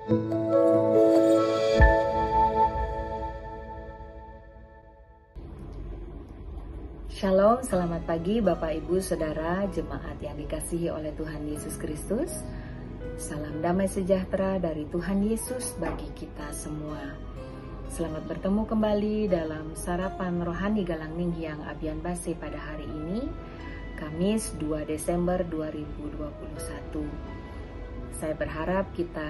Shalom, selamat pagi Bapak Ibu Saudara jemaat yang dikasihi oleh Tuhan Yesus Kristus. Salam damai sejahtera dari Tuhan Yesus bagi kita semua. Selamat bertemu kembali dalam Sarapan Rohani Galang Ninghyang Abian Base pada hari ini, Kamis 2 Desember 2021. Saya berharap kita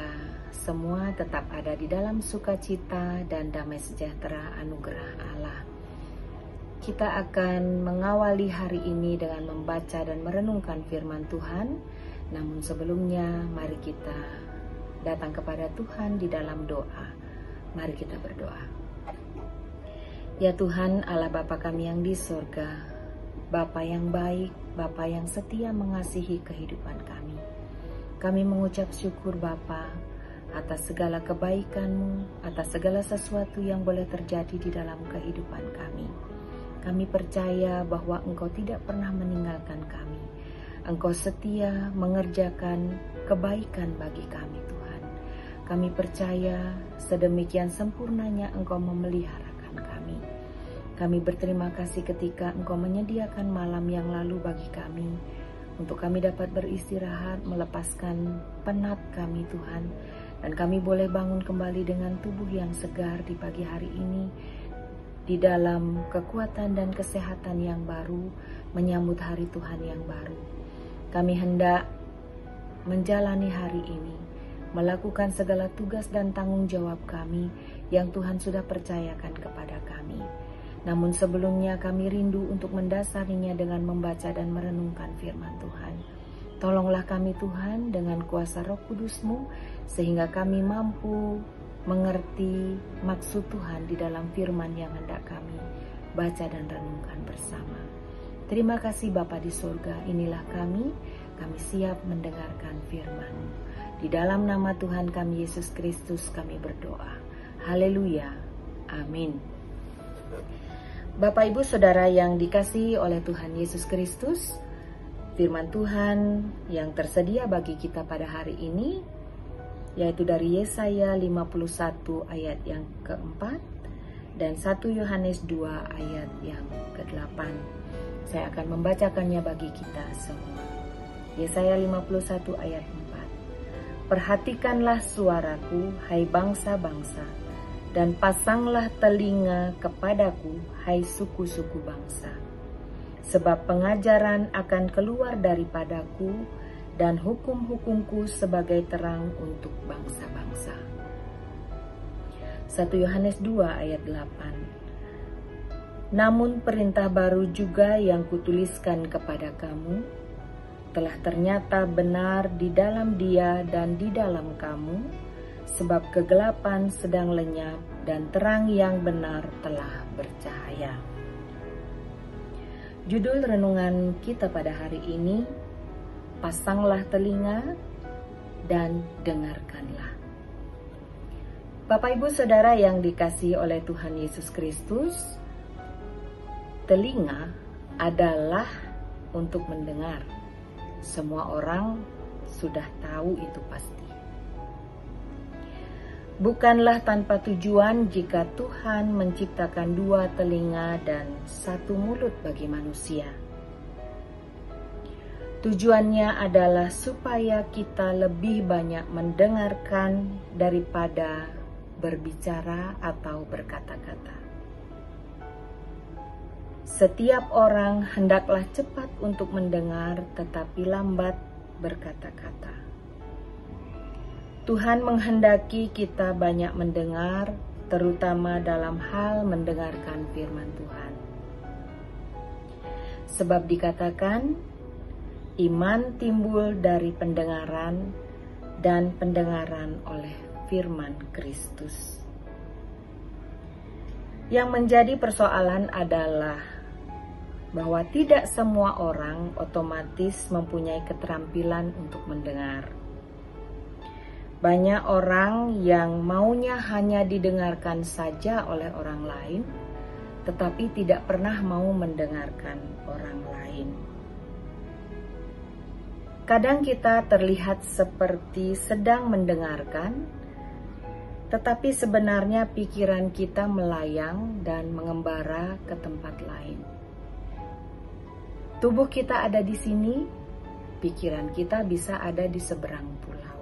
semua tetap ada di dalam sukacita dan damai sejahtera anugerah Allah. Kita akan mengawali hari ini dengan membaca dan merenungkan firman Tuhan. Namun sebelumnya, mari kita datang kepada Tuhan di dalam doa. Mari kita berdoa. Ya Tuhan, Allah Bapa kami yang di surga, Bapa yang baik, Bapa yang setia mengasihi kehidupan kami. Kami mengucap syukur Bapa atas segala kebaikan-Mu, atas segala sesuatu yang boleh terjadi di dalam kehidupan kami. Kami percaya bahwa Engkau tidak pernah meninggalkan kami. Engkau setia mengerjakan kebaikan bagi kami, Tuhan. Kami percaya sedemikian sempurnanya Engkau memeliharakan kami. Kami berterima kasih ketika Engkau menyediakan malam yang lalu bagi kami, untuk kami dapat beristirahat, melepaskan penat kami, Tuhan. Dan kami boleh bangun kembali dengan tubuh yang segar di pagi hari ini, di dalam kekuatan dan kesehatan yang baru, menyambut hari Tuhan yang baru. Kami hendak menjalani hari ini, melakukan segala tugas dan tanggung jawab kami yang Tuhan sudah percayakan kepada kami. Namun sebelumnya kami rindu untuk mendasarinya dengan membaca dan merenungkan firman Tuhan. Tolonglah kami Tuhan dengan kuasa Roh Kudus-Mu, sehingga kami mampu mengerti maksud Tuhan di dalam firman yang hendak kami baca dan renungkan bersama. Terima kasih Bapa di surga, inilah kami siap mendengarkan firman-Mu. Di dalam nama Tuhan kami Yesus Kristus kami berdoa. Haleluya. Amin. Bapak Ibu Saudara yang dikasihi oleh Tuhan Yesus Kristus, firman Tuhan yang tersedia bagi kita pada hari ini yaitu dari Yesaya 51 ayat yang keempat dan 1 Yohanes 2 ayat yang ke-8. Saya akan membacakannya bagi kita semua. Yesaya 51 ayat 4. Perhatikanlah suaraku, hai bangsa-bangsa, dan pasanglah telinga kepadaku, hai suku-suku bangsa. Sebab pengajaran akan keluar daripadaku, dan hukum-hukumku sebagai terang untuk bangsa-bangsa. 1 Yohanes 2 ayat 8. Namun perintah baru juga yang kutuliskan kepada kamu, telah ternyata benar di dalam dia dan di dalam kamu, sebab kegelapan sedang lenyap dan terang yang benar telah bercahaya. Judul renungan kita pada hari ini, pasanglah telinga dan dengarkanlah. Bapak Ibu Saudara yang dikasihi oleh Tuhan Yesus Kristus, telinga adalah untuk mendengar. Semua orang sudah tahu itu pasti. Bukanlah tanpa tujuan jika Tuhan menciptakan 2 telinga dan 1 mulut bagi manusia. Tujuannya adalah supaya kita lebih banyak mendengarkan daripada berbicara atau berkata-kata. Setiap orang hendaklah cepat untuk mendengar, tetapi lambat berkata-kata. Tuhan menghendaki kita banyak mendengar, terutama dalam hal mendengarkan firman Tuhan. Sebab dikatakan, iman timbul dari pendengaran, dan pendengaran oleh firman Kristus. Yang menjadi persoalan adalah bahwa tidak semua orang otomatis mempunyai keterampilan untuk mendengar. Banyak orang yang maunya hanya didengarkan saja oleh orang lain, tetapi tidak pernah mau mendengarkan orang lain. Kadang kita terlihat seperti sedang mendengarkan, tetapi sebenarnya pikiran kita melayang dan mengembara ke tempat lain. Tubuh kita ada di sini, pikiran kita bisa ada di seberang pulau.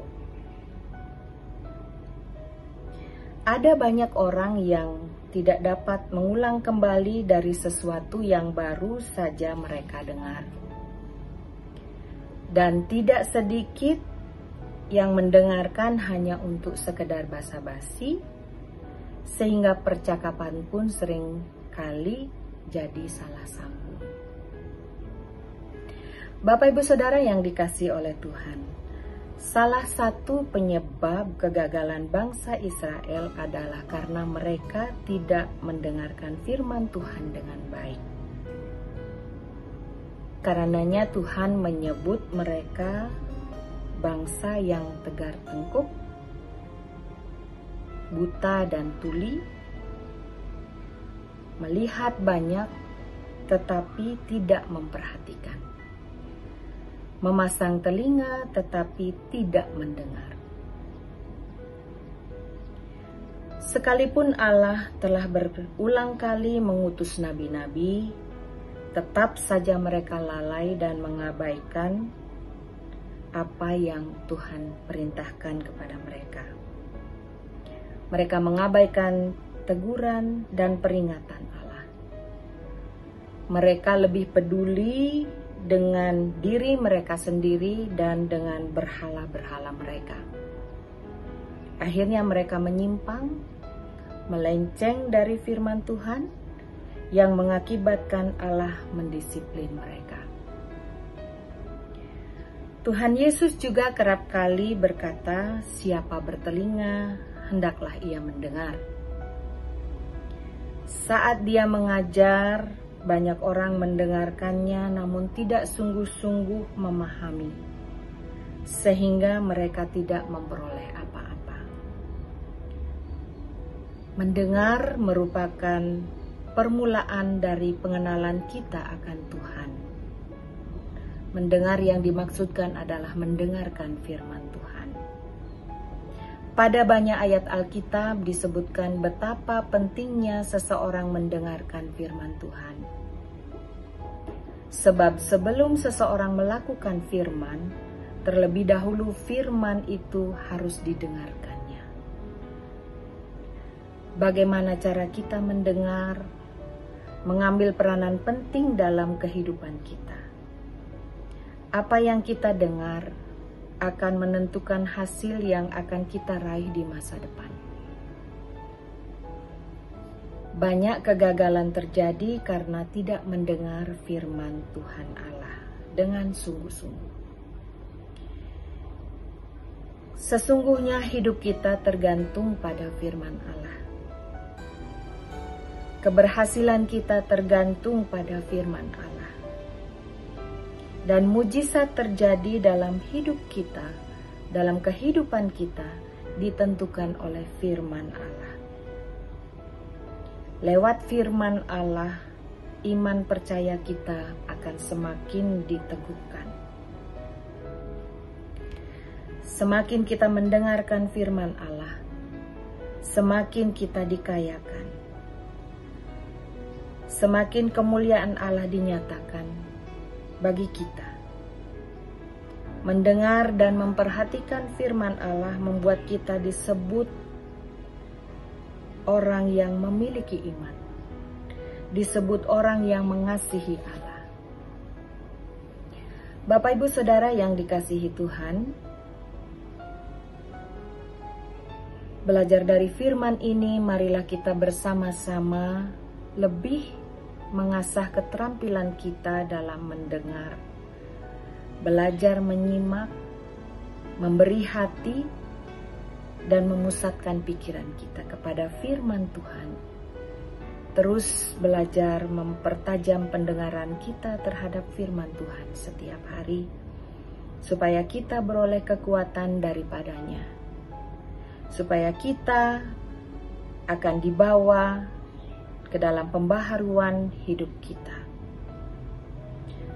Ada banyak orang yang tidak dapat mengulang kembali dari sesuatu yang baru saja mereka dengar. Dan tidak sedikit yang mendengarkan hanya untuk sekedar basa-basi, sehingga percakapan pun sering kali jadi salah sambung. Bapak Ibu Saudara yang dikasihi oleh Tuhan, salah satu penyebab kegagalan bangsa Israel adalah karena mereka tidak mendengarkan firman Tuhan dengan baik. Karenanya Tuhan menyebut mereka bangsa yang tegar tengkuk, buta dan tuli, melihat banyak tetapi tidak memperhatikan, memasang telinga tetapi tidak mendengar. Sekalipun Allah telah berulang kali mengutus nabi-nabi, tetap saja mereka lalai dan mengabaikan apa yang Tuhan perintahkan kepada mereka. Mereka mengabaikan teguran dan peringatan Allah. Mereka lebih peduli dengan diri mereka sendiri dan dengan berhala-berhala mereka. Akhirnya mereka menyimpang, melenceng dari firman Tuhan yang mengakibatkan Allah mendisiplin mereka. Tuhan Yesus juga kerap kali berkata, siapa bertelinga, hendaklah ia mendengar. Saat dia mengajar, banyak orang mendengarkannya namun tidak sungguh-sungguh memahami, sehingga mereka tidak memperoleh apa-apa. Mendengar merupakan permulaan dari pengenalan kita akan Tuhan. Mendengar yang dimaksudkan adalah mendengarkan firman Tuhan. Pada banyak ayat Alkitab disebutkan betapa pentingnya seseorang mendengarkan firman Tuhan. Sebab sebelum seseorang melakukan firman, terlebih dahulu firman itu harus didengarkannya. Bagaimana cara kita mendengar, mengambil peranan penting dalam kehidupan kita. Apa yang kita dengar akan menentukan hasil yang akan kita raih di masa depan. Banyak kegagalan terjadi karena tidak mendengar firman Tuhan Allah dengan sungguh-sungguh. Sesungguhnya hidup kita tergantung pada firman Allah. Keberhasilan kita tergantung pada firman Allah. Dan mujizat terjadi dalam hidup kita, dalam kehidupan kita, ditentukan oleh firman Allah. Lewat firman Allah, iman percaya kita akan semakin diteguhkan. Semakin kita mendengarkan firman Allah, semakin kita dikayakan. Semakin kemuliaan Allah dinyatakan bagi kita. Mendengar dan memperhatikan firman Allah membuat kita disebut orang yang memiliki iman, disebut orang yang mengasihi Allah. Bapak Ibu Saudara yang dikasihi Tuhan, belajar dari firman ini, marilah kita bersama-sama lebih mengasah keterampilan kita dalam mendengar, belajar menyimak, memberi hati, dan memusatkan pikiran kita kepada firman Tuhan. Terus belajar mempertajam pendengaran kita terhadap firman Tuhan setiap hari, supaya kita beroleh kekuatan daripadanya, supaya kita akan dibawa ke dalam pembaharuan hidup kita,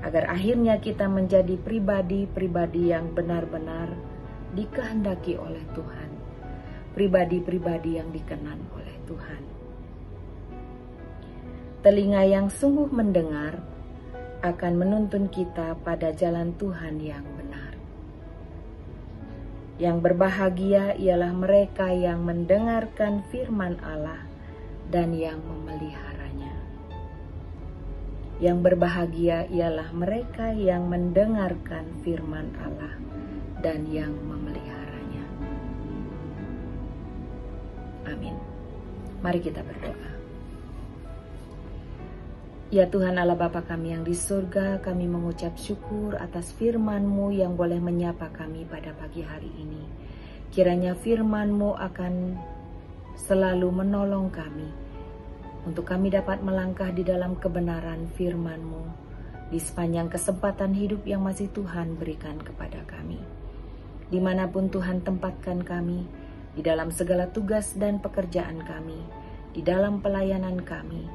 agar akhirnya kita menjadi pribadi-pribadi yang benar-benar dikehendaki oleh Tuhan, pribadi-pribadi yang dikenan oleh Tuhan. Telinga yang sungguh mendengar akan menuntun kita pada jalan Tuhan yang benar. Yang berbahagia ialah mereka yang mendengarkan firman Allah dan yang memeliharanya. Yang berbahagia ialah mereka yang mendengarkan firman Allah dan yang memeliharanya. Amin. Mari kita berdoa. Ya Tuhan Allah Bapa kami yang di surga, kami mengucap syukur atas firman-Mu yang boleh menyapa kami pada pagi hari ini. Kiranya firman-Mu akan selalu menolong kami, untuk kami dapat melangkah di dalam kebenaran firman-Mu, di sepanjang kesempatan hidup yang masih Tuhan berikan kepada kami. Dimanapun Tuhan tempatkan kami, di dalam segala tugas dan pekerjaan kami, di dalam pelayanan kami,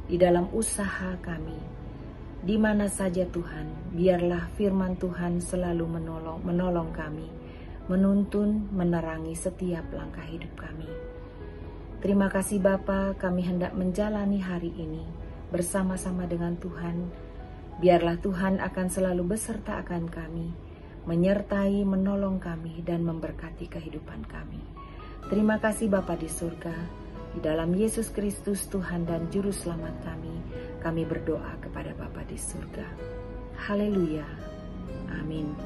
di dalam usaha kami, di mana saja Tuhan, biarlah firman Tuhan selalu menolong kami, menuntun, menerangi setiap langkah hidup kami. Terima kasih Bapa, kami hendak menjalani hari ini bersama-sama dengan Tuhan. Biarlah Tuhan akan selalu beserta akan kami, menyertai, menolong kami, dan memberkati kehidupan kami. Terima kasih Bapa di surga. Di dalam Yesus Kristus Tuhan dan Juru Selamat kami berdoa kepada Bapa di surga. Haleluya. Amin.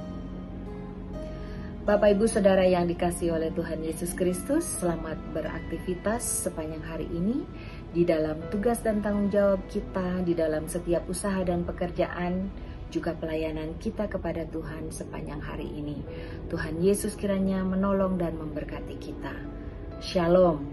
Bapak Ibu Saudara yang dikasihi oleh Tuhan Yesus Kristus, selamat beraktivitas sepanjang hari ini di dalam tugas dan tanggung jawab kita, di dalam setiap usaha dan pekerjaan, juga pelayanan kita kepada Tuhan sepanjang hari ini. Tuhan Yesus kiranya menolong dan memberkati kita. Shalom.